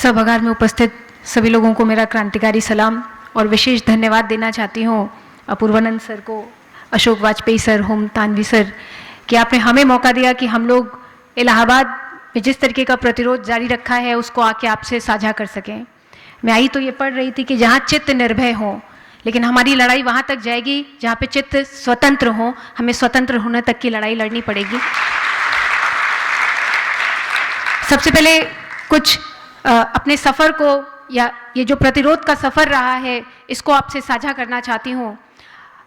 सभागार में उपस्थित सभी लोगों को मेरा क्रांतिकारी सलाम और विशेष धन्यवाद देना चाहती हूँ अपूर्वानंद सर को, Ashok Vajpayee sir, home Tanvi sir, कि आपने हमें मौका दिया कि हम लोग इलाहाबाद में जिस तरीके का प्रतिरोध जारी रखा है उसको आके आपसे साझा कर सकें। मैं आई तो ये पढ़ रही थी कि जहाँ चित्त निर्भय हो, लेकिन हमारी लड़ाई वहाँ तक जाएगी जहाँ पे चित्त स्वतंत्र हो। हमें स्वतंत्र होने तक की लड़ाई लड़नी पड़ेगी। सबसे पहले कुछ अपने सफ़र को या ये जो प्रतिरोध का सफ़र रहा है इसको आपसे साझा करना चाहती हूँ।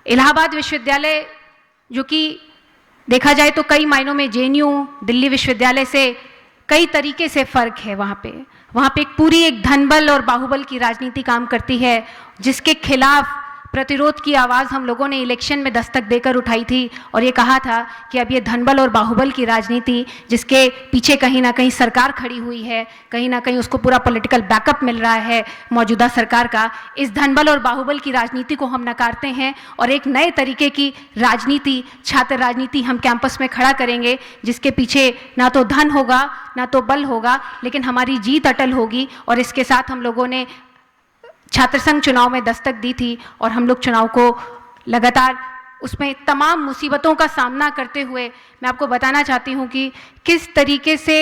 इलाहाबाद विश्वविद्यालय जो कि देखा जाए तो कई मायनों में जेएनयू दिल्ली विश्वविद्यालय से कई तरीके से फ़र्क है। वहाँ पे एक धनबल और बाहुबल की राजनीति काम करती है, जिसके खिलाफ प्रतिरोध की आवाज़ हम लोगों ने इलेक्शन में दस्तक देकर उठाई थी और ये कहा था कि अब ये धनबल और बाहुबल की राजनीति, जिसके पीछे कहीं ना कहीं सरकार खड़ी हुई है, कहीं ना कहीं उसको पूरा पॉलिटिकल बैकअप मिल रहा है मौजूदा सरकार का, इस धनबल और बाहुबल की राजनीति को हम नकारते हैं और एक नए तरीके की राजनीति, छात्र राजनीति हम कैंपस में खड़ा करेंगे, जिसके पीछे ना तो धन होगा ना तो बल होगा, लेकिन हमारी जीत अटल होगी। और इसके साथ हम लोगों ने छात्र संघ चुनाव में दस्तक दी थी और हम लोग चुनाव को लगातार उसमें तमाम मुसीबतों का सामना करते हुए मैं आपको बताना चाहती हूँ कि किस तरीके से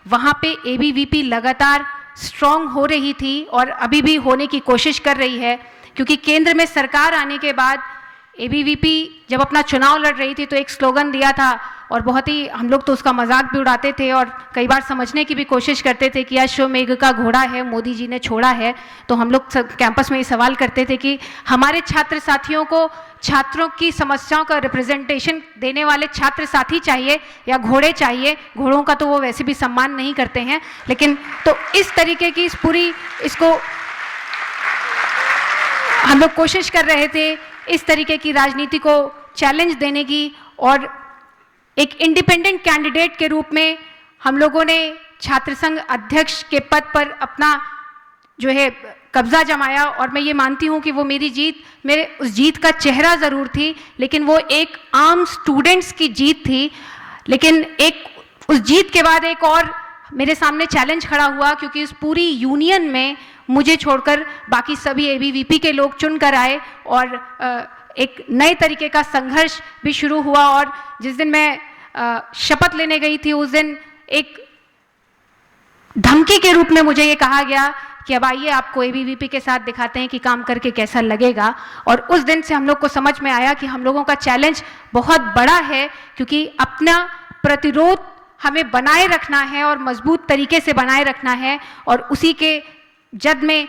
वहाँ पे एबीवीपी लगातार स्ट्रॉन्ग हो रही थी और अभी भी होने की कोशिश कर रही है। क्योंकि केंद्र में सरकार आने के बाद एबीवीपी जब अपना चुनाव लड़ रही थी तो एक स्लोगन दिया था और बहुत ही हम लोग तो उसका मजाक भी उड़ाते थे और कई बार समझने की भी कोशिश करते थे कि अश्वमेघ का घोड़ा है मोदी जी ने छोड़ा है। तो हम लोग कैंपस में ये सवाल करते थे कि हमारे छात्र साथियों को छात्रों की समस्याओं का रिप्रेजेंटेशन देने वाले छात्र साथी चाहिए या घोड़े चाहिए। घोड़ों का तो वो वैसे भी सम्मान नहीं करते हैं, लेकिन तो इस तरीके की इसको हम लोग कोशिश कर रहे थे इस तरीके की राजनीति को चैलेंज देने की। और एक इंडिपेंडेंट कैंडिडेट के रूप में हम लोगों ने छात्र संघ अध्यक्ष के पद पर अपना जो है कब्जा जमाया और मैं ये मानती हूँ कि वो मेरे उस जीत का चेहरा ज़रूर थी, लेकिन वो एक आम स्टूडेंट्स की जीत थी। लेकिन उस जीत के बाद एक और मेरे सामने चैलेंज खड़ा हुआ, क्योंकि उस पूरी यूनियन में मुझे छोड़कर बाकी सभी एबीवीपी के लोग चुन कर आए और एक नए तरीके का संघर्ष भी शुरू हुआ। और जिस दिन मैं शपथ लेने गई थी उस दिन एक धमकी के रूप में मुझे ये कहा गया कि अब आइए आपको एबीवीपी के साथ दिखाते हैं कि काम करके कैसा लगेगा। और उस दिन से हम लोग को समझ में आया कि हम लोगों का चैलेंज बहुत बड़ा है, क्योंकि अपना प्रतिरोध हमें बनाए रखना है और मजबूत तरीके से बनाए रखना है। और उसी के जद में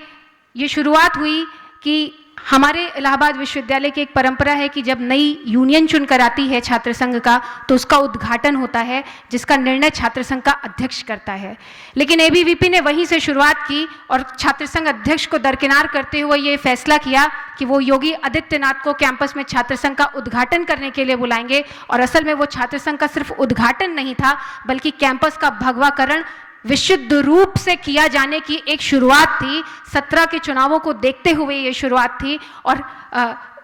ये शुरुआत हुई कि हमारे इलाहाबाद विश्वविद्यालय की एक परंपरा है कि जब नई यूनियन चुनकर आती है छात्र संघ का तो उसका उद्घाटन होता है, जिसका निर्णय छात्र संघ का अध्यक्ष करता है। लेकिन एबीवीपी ने वहीं से शुरुआत की और छात्र संघ अध्यक्ष को दरकिनार करते हुए ये फैसला किया कि वो योगी आदित्यनाथ को कैंपस में छात्र संघ का उद्घाटन करने के लिए बुलाएंगे। और असल में वो छात्र संघ का सिर्फ उद्घाटन नहीं था, बल्कि कैंपस का भगवाकरण विशुद्ध रूप से किया जाने की एक शुरुआत थी। 17 के चुनावों को देखते हुए ये शुरुआत थी और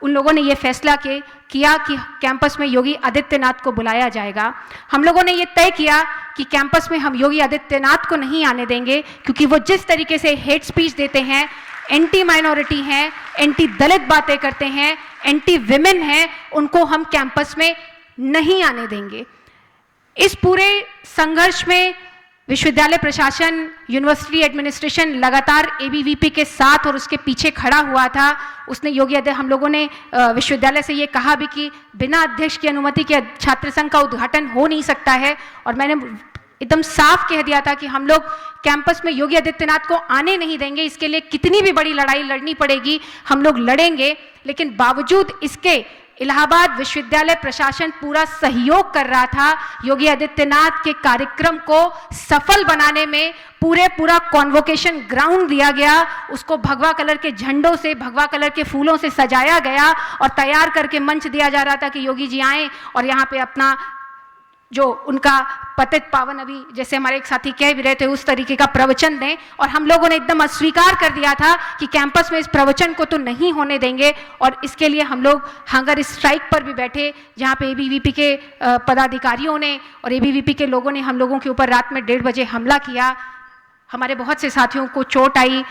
उन लोगों ने ये फैसला किया कि कैंपस में योगी आदित्यनाथ को बुलाया जाएगा। हम लोगों ने ये तय किया कि कैंपस में हम योगी आदित्यनाथ को नहीं आने देंगे, क्योंकि वो जिस तरीके से हेट स्पीच देते हैं, एंटी माइनॉरिटी हैं, एंटी दलित बातें करते हैं, एंटी विमेन हैं, उनको हम कैंपस में नहीं आने देंगे। इस पूरे संघर्ष में विश्वविद्यालय प्रशासन, यूनिवर्सिटी एडमिनिस्ट्रेशन लगातार एबीवीपी के साथ और उसके पीछे खड़ा हुआ था। उसने हम लोगों ने विश्वविद्यालय से ये कहा भी कि बिना अध्यक्ष की अनुमति के छात्र संघ का उद्घाटन हो नहीं सकता है। और मैंने एकदम साफ कह दिया था कि हम लोग कैंपस में योगी आदित्यनाथ को आने नहीं देंगे। इसके लिए कितनी भी बड़ी लड़ाई लड़नी पड़ेगी हम लोग लड़ेंगे। लेकिन बावजूद इसके इलाहाबाद विश्वविद्यालय प्रशासन पूरा सहयोग कर रहा था योगी आदित्यनाथ के कार्यक्रम को सफल बनाने में। पूरा कॉन्वोकेशन ग्राउंड दिया गया, उसको भगवा कलर के झंडों से, भगवा कलर के फूलों से सजाया गया और तैयार करके मंच दिया जा रहा था कि योगी जी आएं और यहाँ पे अपना जो उनका पतित पावन, अभी जैसे हमारे एक साथी कह भी रहे थे, उस तरीके का प्रवचन दें। और हम लोगों ने एकदम अस्वीकार कर दिया था कि कैंपस में इस प्रवचन को तो नहीं होने देंगे। और इसके लिए हम लोग हंगर स्ट्राइक पर भी बैठे, जहाँ पे एबीवीपी के पदाधिकारियों ने और एबीवीपी के लोगों ने हम लोगों के ऊपर रात में 1:30 बजे हमला किया। हमारे बहुत से साथियों को चोट आई,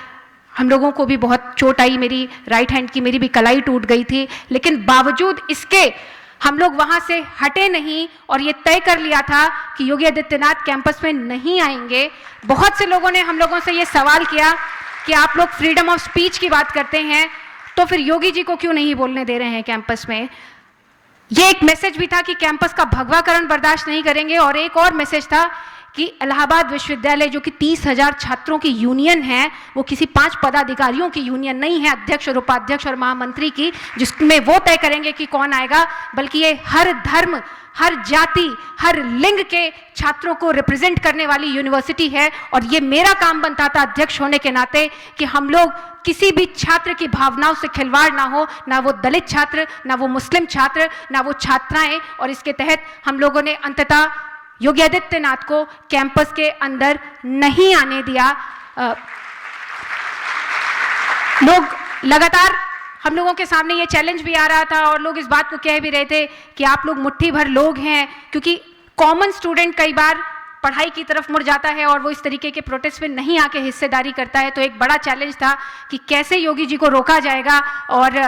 हम लोगों को भी बहुत चोट आई, मेरी राइट हैंड की मेरी भी कलाई टूट गई थी, लेकिन बावजूद इसके हम लोग वहां से हटे नहीं और ये तय कर लिया था कि योगी आदित्यनाथ कैंपस में नहीं आएंगे। बहुत से लोगों ने हम लोगों से ये सवाल किया कि आप लोग फ्रीडम ऑफ स्पीच की बात करते हैं तो फिर योगी जी को क्यों नहीं बोलने दे रहे हैं कैंपस में। ये एक मैसेज भी था कि कैंपस का भगवाकरण बर्दाश्त नहीं करेंगे, और एक और मैसेज था कि इलाहाबाद विश्वविद्यालय जो कि 30,000 छात्रों की यूनियन है, वो किसी 5 पदाधिकारियों की यूनियन नहीं है, अध्यक्ष और उपाध्यक्ष और महामंत्री की, जिसमें वो तय करेंगे कि कौन आएगा, बल्कि ये हर धर्म, हर जाति, हर लिंग के छात्रों को रिप्रेजेंट करने वाली यूनिवर्सिटी है। और ये मेरा काम बनता था अध्यक्ष होने के नाते कि हम लोग किसी भी छात्र की भावनाओं से खिलवाड़ ना हो, ना वो दलित छात्र, ना वो मुस्लिम छात्र, ना वो छात्राएं। और इसके तहत हम लोगों ने अंततः योगी आदित्यनाथ को कैंपस के अंदर नहीं आने दिया। लोग लगातार हम लोगों के सामने ये चैलेंज भी आ रहा था और लोग इस बात को कह भी रहे थे कि आप लोग मुट्ठी भर लोग हैं, क्योंकि कॉमन स्टूडेंट कई बार पढ़ाई की तरफ मुड़ जाता है और वो इस तरीके के प्रोटेस्ट में नहीं आके हिस्सेदारी करता है। तो एक बड़ा चैलेंज था कि कैसे योगी जी को रोका जाएगा। और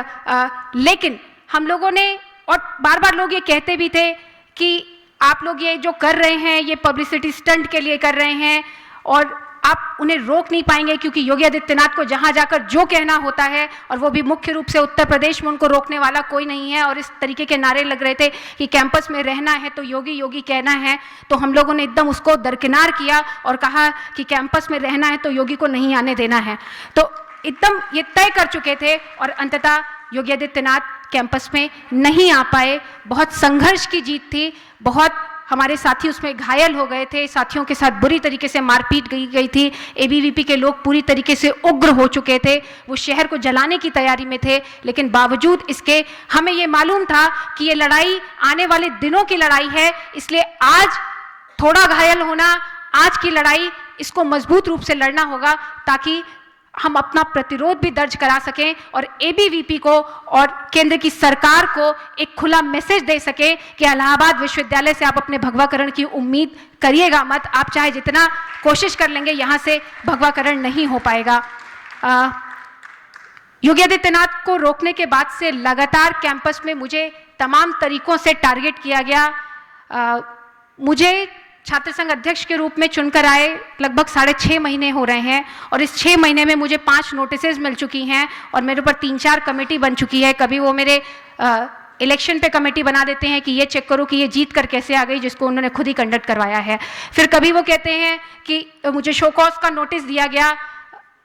लेकिन हम लोगों ने, और बार बार लोग ये कहते भी थे कि आप लोग ये जो कर रहे हैं ये पब्लिसिटी स्टंट के लिए कर रहे हैं और आप उन्हें रोक नहीं पाएंगे, क्योंकि योगी आदित्यनाथ को जहां जाकर जो कहना होता है, और वो भी मुख्य रूप से उत्तर प्रदेश में, उनको रोकने वाला कोई नहीं है। और इस तरीके के नारे लग रहे थे कि कैंपस में रहना है तो योगी योगी कहना है। तो हम लोगों ने एकदम उसको दरकिनार किया और कहा कि कैंपस में रहना है तो योगी को नहीं आने देना है। तो एकदम ये तय कर चुके थे और अंततः योगी आदित्यनाथ कैंपस में नहीं आ पाए। बहुत संघर्ष की जीत थी, बहुत हमारे साथी उसमें घायल हो गए थे, साथियों के साथ बुरी तरीके से मारपीट गई थी। एबीवीपी के लोग पूरी तरीके से उग्र हो चुके थे, वो शहर को जलाने की तैयारी में थे। लेकिन बावजूद इसके हमें ये मालूम था कि ये लड़ाई आने वाले दिनों की लड़ाई है, इसलिए आज थोड़ा घायल होना, आज की लड़ाई, इसको मजबूत रूप से लड़ना होगा ताकि हम अपना प्रतिरोध भी दर्ज करा सकें और एबीवीपी को और केंद्र की सरकार को एक खुला मैसेज दे सकें कि इलाहाबाद विश्वविद्यालय से आप अपने भगवाकरण की उम्मीद करिएगा मत। आप चाहे जितना कोशिश कर लेंगे, यहाँ से भगवाकरण नहीं हो पाएगा। योगी आदित्यनाथ को रोकने के बाद से लगातार कैंपस में मुझे तमाम तरीकों से टारगेट किया गया। मुझे छात्र संघ अध्यक्ष के रूप में चुनकर आए लगभग 6.5 महीने हो रहे हैं और इस 6 महीने में मुझे 5 नोटिसेज मिल चुकी हैं और मेरे ऊपर 3-4 कमेटी बन चुकी है। कभी वो मेरे इलेक्शन पे कमेटी बना देते हैं कि ये चेक करो कि ये जीत कर कैसे आ गई, जिसको उन्होंने खुद ही कंडक्ट करवाया है। फिर कभी वो कहते हैं कि मुझे शो कॉज का नोटिस दिया गया,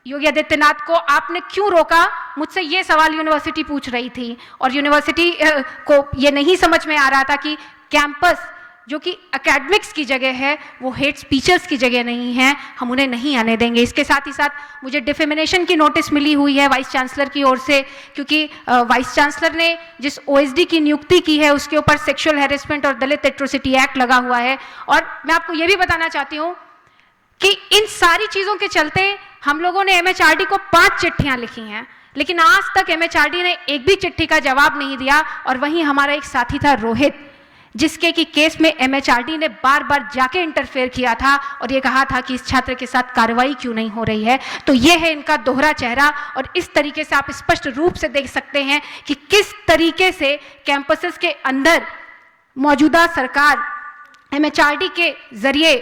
योगी आदित्यनाथ को आपने क्यों रोका। मुझसे ये सवाल यूनिवर्सिटी पूछ रही थी और यूनिवर्सिटी को ये नहीं समझ में आ रहा था कि कैंपस जो कि एकेडमिक्स की जगह है वो हेट स्पीचर्स की जगह नहीं है, हम उन्हें नहीं आने देंगे। इसके साथ ही साथ मुझे डिफेमेनेशन की नोटिस मिली हुई है वाइस चांसलर की ओर से, क्योंकि वाइस चांसलर ने जिस ओएसडी की नियुक्ति की है उसके ऊपर सेक्सुअल हैरेसमेंट और दलित एट्रोसिटी एक्ट लगा हुआ है। और मैं आपको ये भी बताना चाहती हूँ कि इन सारी चीज़ों के चलते हम लोगों ने एमएचआरडी को 5 चिट्ठियाँ लिखी हैं, लेकिन आज तक एमएचआरडी ने एक भी चिट्ठी का जवाब नहीं दिया। और वहीं हमारा एक साथी था रोहित, जिसके की केस में एमएचआरडी ने बार बार जाके इंटरफेयर किया था और ये कहा था कि इस छात्र के साथ कार्रवाई क्यों नहीं हो रही है। तो ये है इनका दोहरा चेहरा और इस तरीके से आप स्पष्ट रूप से देख सकते हैं कि किस तरीके से कैंपसेस के अंदर मौजूदा सरकार एमएचआरडी के जरिए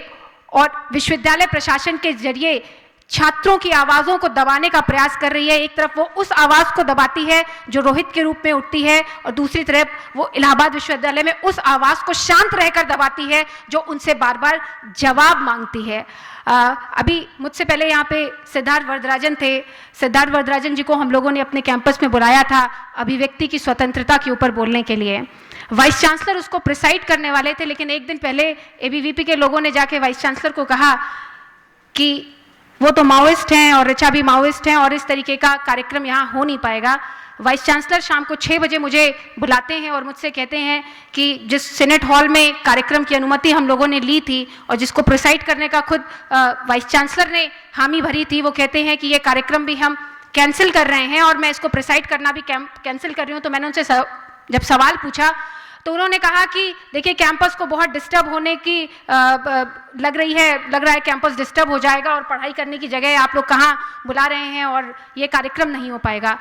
और विश्वविद्यालय प्रशासन के जरिए छात्रों की आवाज़ों को दबाने का प्रयास कर रही है। एक तरफ वो उस आवाज़ को दबाती है जो रोहित के रूप में उठती है और दूसरी तरफ वो इलाहाबाद विश्वविद्यालय में उस आवाज़ को शांत रहकर दबाती है जो उनसे बार बार जवाब मांगती है। अभी मुझसे पहले यहाँ पे सिद्धार्थ वरदराजन थे। सिद्धार्थ वरदराजन जी को हम लोगों ने अपने कैंपस में बुलाया था अभिव्यक्ति की स्वतंत्रता के ऊपर बोलने के लिए। वाइस चांसलर उसको प्रिसाइड करने वाले थे, लेकिन एक दिन पहले एबीवीपी के लोगों ने जाके वाइस चांसलर को कहा कि वो तो माओइस्ट हैं और ऋचा भी माओइस्ट हैं और इस तरीके का कार्यक्रम यहाँ हो नहीं पाएगा। वाइस चांसलर शाम को 6 बजे मुझे बुलाते हैं और मुझसे कहते हैं कि जिस सीनेट हॉल में कार्यक्रम की अनुमति हम लोगों ने ली थी और जिसको प्रिसाइड करने का खुद वाइस चांसलर ने हामी भरी थी, वो कहते हैं कि ये कार्यक्रम भी हम कैंसिल कर रहे हैं और मैं इसको प्रिसाइड करना भी कैंसिल कर रही हूँ। तो मैंने उनसे जब सवाल पूछा तो उन्होंने कहा कि देखिए कैंपस को बहुत डिस्टर्ब होने की लग रहा है कैंपस डिस्टर्ब हो जाएगा और पढ़ाई करने की जगह आप लोग कहाँ बुला रहे हैं और ये कार्यक्रम नहीं हो पाएगा।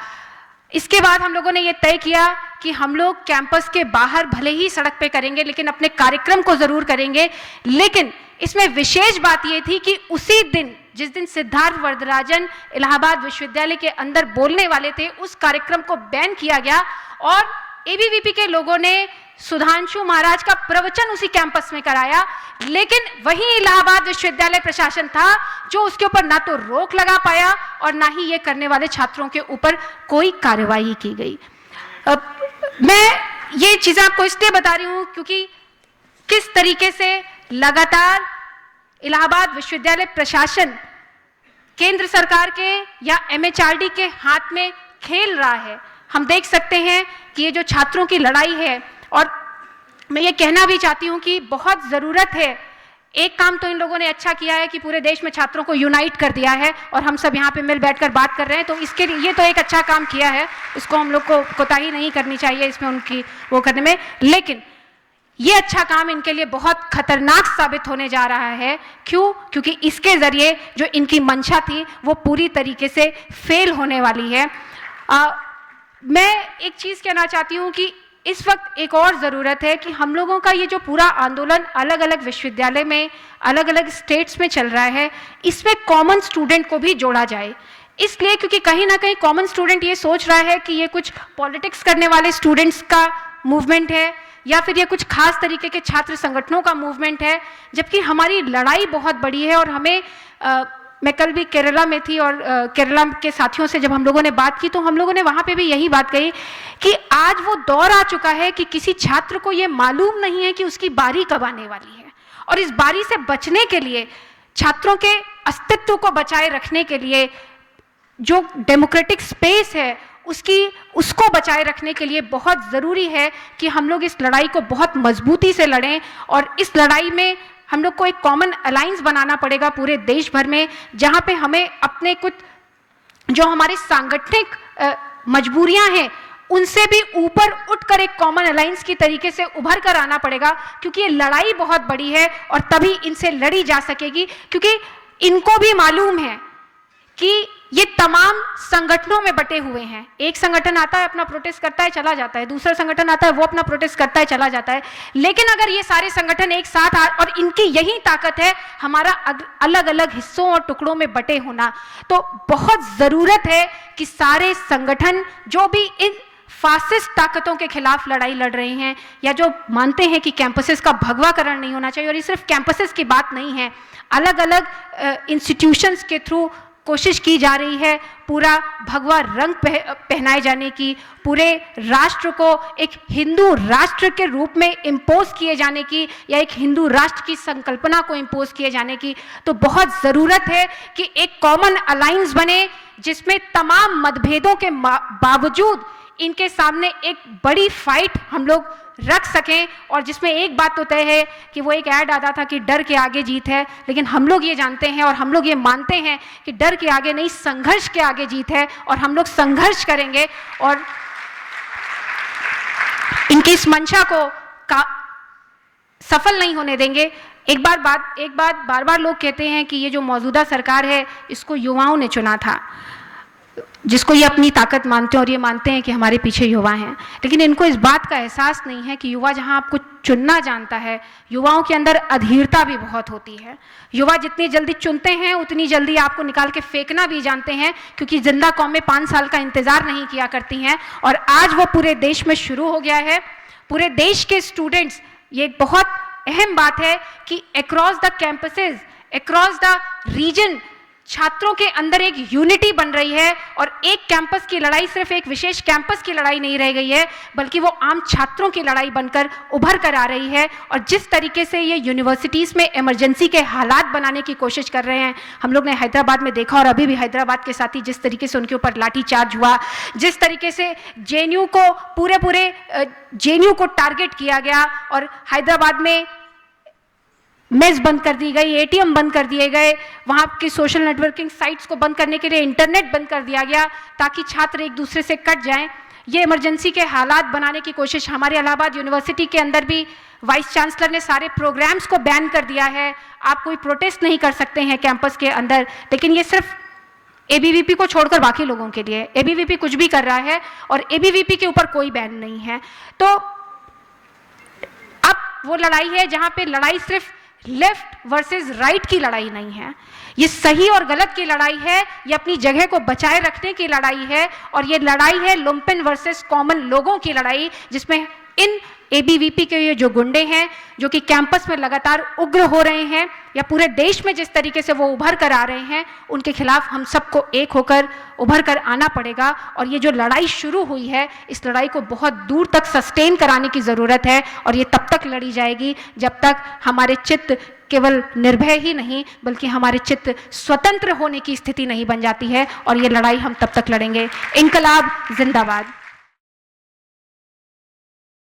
इसके बाद हम लोगों ने ये तय किया कि हम लोग कैंपस के बाहर भले ही सड़क पे करेंगे लेकिन अपने कार्यक्रम को जरूर करेंगे। लेकिन इसमें विशेष बात ये थी कि उसी दिन जिस दिन सिद्धार्थ वरदराजन इलाहाबाद विश्वविद्यालय के अंदर बोलने वाले थे उस कार्यक्रम को बैन किया गया और एबीवीपी के लोगों ने सुधांशु महाराज का प्रवचन उसी कैंपस में कराया। लेकिन वही इलाहाबाद विश्वविद्यालय प्रशासन था जो उसके ऊपर ना तो रोक लगा पाया और ना ही ये करने वाले छात्रों के ऊपर कोई कार्रवाई की गई। मैं ये चीज़ आपको इसलिए बता रही हूँ क्योंकि किस तरीके से लगातार इलाहाबाद विश्वविद्यालय प्रशासन केंद्र सरकार के या एमएचआरडी के हाथ में खेल रहा है। हम देख सकते हैं कि ये जो छात्रों की लड़ाई है, और मैं ये कहना भी चाहती हूँ कि बहुत ज़रूरत है। एक काम तो इन लोगों ने अच्छा किया है कि पूरे देश में छात्रों को यूनाइट कर दिया है और हम सब यहाँ पे मिल बैठकर बात कर रहे हैं, तो इसके लिए ये तो एक अच्छा काम किया है, इसको हम लोग को कोताही नहीं करनी चाहिए इसमें उनकी वो करने में। लेकिन ये अच्छा काम इनके लिए बहुत खतरनाक साबित होने जा रहा है। क्यों? क्योंकि इसके ज़रिए जो इनकी मंशा थी वो पूरी तरीके से फेल होने वाली है। मैं एक चीज़ कहना चाहती हूँ कि इस वक्त एक और ज़रूरत है कि हम लोगों का ये जो पूरा आंदोलन अलग अलग विश्वविद्यालय में अलग अलग स्टेट्स में चल रहा है, इसमें कॉमन स्टूडेंट को भी जोड़ा जाए। इसलिए क्योंकि कहीं ना कहीं कॉमन स्टूडेंट ये सोच रहा है कि ये कुछ पॉलिटिक्स करने वाले स्टूडेंट्स का मूवमेंट है या फिर ये कुछ खास तरीके के छात्र संगठनों का मूवमेंट है, जबकि हमारी लड़ाई बहुत बड़ी है। और हमें मैं कल भी केरला में थी और केरला के साथियों से जब हम लोगों ने बात की तो हम लोगों ने वहाँ पे भी यही बात कही कि आज वो दौर आ चुका है कि किसी छात्र को ये मालूम नहीं है कि उसकी बारी कब आने वाली है, और इस बारी से बचने के लिए, छात्रों के अस्तित्व को बचाए रखने के लिए, जो डेमोक्रेटिक स्पेस है उसको बचाए रखने के लिए बहुत ज़रूरी है कि हम लोग इस लड़ाई को बहुत मजबूती से लड़ें। और इस लड़ाई में हम लोग को एक कॉमन अलायंस बनाना पड़ेगा पूरे देश भर में, जहाँ पे हमें अपने कुछ जो हमारी सांगठनिक मजबूरियां हैं उनसे भी ऊपर उठकर एक कॉमन अलायंस की तरीके से उभर कर आना पड़ेगा, क्योंकि ये लड़ाई बहुत बड़ी है और तभी इनसे लड़ी जा सकेगी। क्योंकि इनको भी मालूम है कि ये तमाम संगठनों में बटे हुए हैं। एक संगठन आता है, अपना प्रोटेस्ट करता है, चला जाता है, दूसरा संगठन आता है, वो अपना प्रोटेस्ट करता है, चला जाता है। लेकिन अगर ये सारे संगठन एक साथ और इनकी यही ताकत है हमारा अलग अलग हिस्सों और टुकड़ों में बटे होना, तो बहुत ज़रूरत है कि सारे संगठन जो भी इन फासिस्ट ताकतों के खिलाफ लड़ाई लड़ रहे हैं या जो मानते हैं कि कैंपसेस का भगवाकरण नहीं होना चाहिए, और ये सिर्फ कैंपसेस की बात नहीं है, अलग अलग इंस्टीट्यूशंस के थ्रू कोशिश की जा रही है पूरा भगवा रंग पहनाए जाने की, पूरे राष्ट्र को एक हिंदू राष्ट्र के रूप में इम्पोज किए जाने की या एक हिंदू राष्ट्र की संकल्पना को इम्पोज किए जाने की। तो बहुत ज़रूरत है कि एक कॉमन अलायंस बने जिसमें तमाम मतभेदों के बावजूद इनके सामने एक बड़ी फाइट हम लोग रख सकें, और जिसमें एक बात तो तय है कि वो एक ऐड आता था कि डर के आगे जीत है, लेकिन हम लोग ये जानते हैं और हम लोग ये मानते हैं कि डर के आगे नहीं, संघर्ष के आगे जीत है, और हम लोग संघर्ष करेंगे और इनकी इस मंशा को सफल नहीं होने देंगे। एक बात बार बार लोग कहते हैं कि ये जो मौजूदा सरकार है इसको युवाओं ने चुना था, जिसको ये अपनी ताकत मानते हैं और ये मानते हैं कि हमारे पीछे युवा हैं, लेकिन इनको इस बात का एहसास नहीं है कि युवा जहां आपको चुनना जानता है, युवाओं के अंदर अधीरता भी बहुत होती है। युवा जितनी जल्दी चुनते हैं उतनी जल्दी आपको निकाल के फेंकना भी जानते हैं, क्योंकि जिंदा कौमें 5 साल का इंतजार नहीं किया करती हैं, और आज वो पूरे देश में शुरू हो गया है। पूरे देश के स्टूडेंट्स, ये एक बहुत अहम बात है कि across the campuses, across the region छात्रों के अंदर एक यूनिटी बन रही है, और एक कैंपस की लड़ाई सिर्फ एक विशेष कैंपस की लड़ाई नहीं रह गई है, बल्कि वो आम छात्रों की लड़ाई बनकर उभर कर आ रही है। और जिस तरीके से ये यूनिवर्सिटीज़ में इमरजेंसी के हालात बनाने की कोशिश कर रहे हैं, हम लोग ने हैदराबाद में देखा, और अभी भी हैदराबाद के साथ ही जिस तरीके से उनके ऊपर लाठीचार्ज हुआ, जिस तरीके से जेएनयू को पूरे जेएनयू को टारगेट किया गया, और हैदराबाद में मेस बंद कर दी गई, एटीएम बंद कर दिए गए, वहाँ की सोशल नेटवर्किंग साइट्स को बंद करने के लिए इंटरनेट बंद कर दिया गया ताकि छात्र एक दूसरे से कट जाएं। ये इमरजेंसी के हालात बनाने की कोशिश, हमारे इलाहाबाद यूनिवर्सिटी के अंदर भी वाइस चांसलर ने सारे प्रोग्राम्स को बैन कर दिया है, आप कोई प्रोटेस्ट नहीं कर सकते हैं कैंपस के अंदर, लेकिन ये सिर्फ एबीवीपी को छोड़कर बाकी लोगों के लिए, एबीवीपी कुछ भी कर रहा है और एबीवीपी के ऊपर कोई बैन नहीं है। तो अब वो लड़ाई है जहां पे लड़ाई सिर्फ लेफ्ट वर्सेस राइट की लड़ाई नहीं है, ये सही और गलत की लड़ाई है, ये अपनी जगह को बचाए रखने की लड़ाई है, और ये लड़ाई है लुम्पेन वर्सेस कॉमन लोगों की लड़ाई, जिसमें इन एबीवीपी के ये जो गुंडे हैं जो कि कैंपस में लगातार उग्र हो रहे हैं या पूरे देश में जिस तरीके से वो उभर कर आ रहे हैं, उनके खिलाफ हम सबको एक होकर उभर कर आना पड़ेगा। और ये जो लड़ाई शुरू हुई है, इस लड़ाई को बहुत दूर तक सस्टेन कराने की ज़रूरत है, और ये तब तक लड़ी जाएगी जब तक हमारे चित्त केवल निर्भय ही नहीं बल्कि हमारे चित्त स्वतंत्र होने की स्थिति नहीं बन जाती है, और ये लड़ाई हम तब तक लड़ेंगे। इनकलाब जिंदाबाद।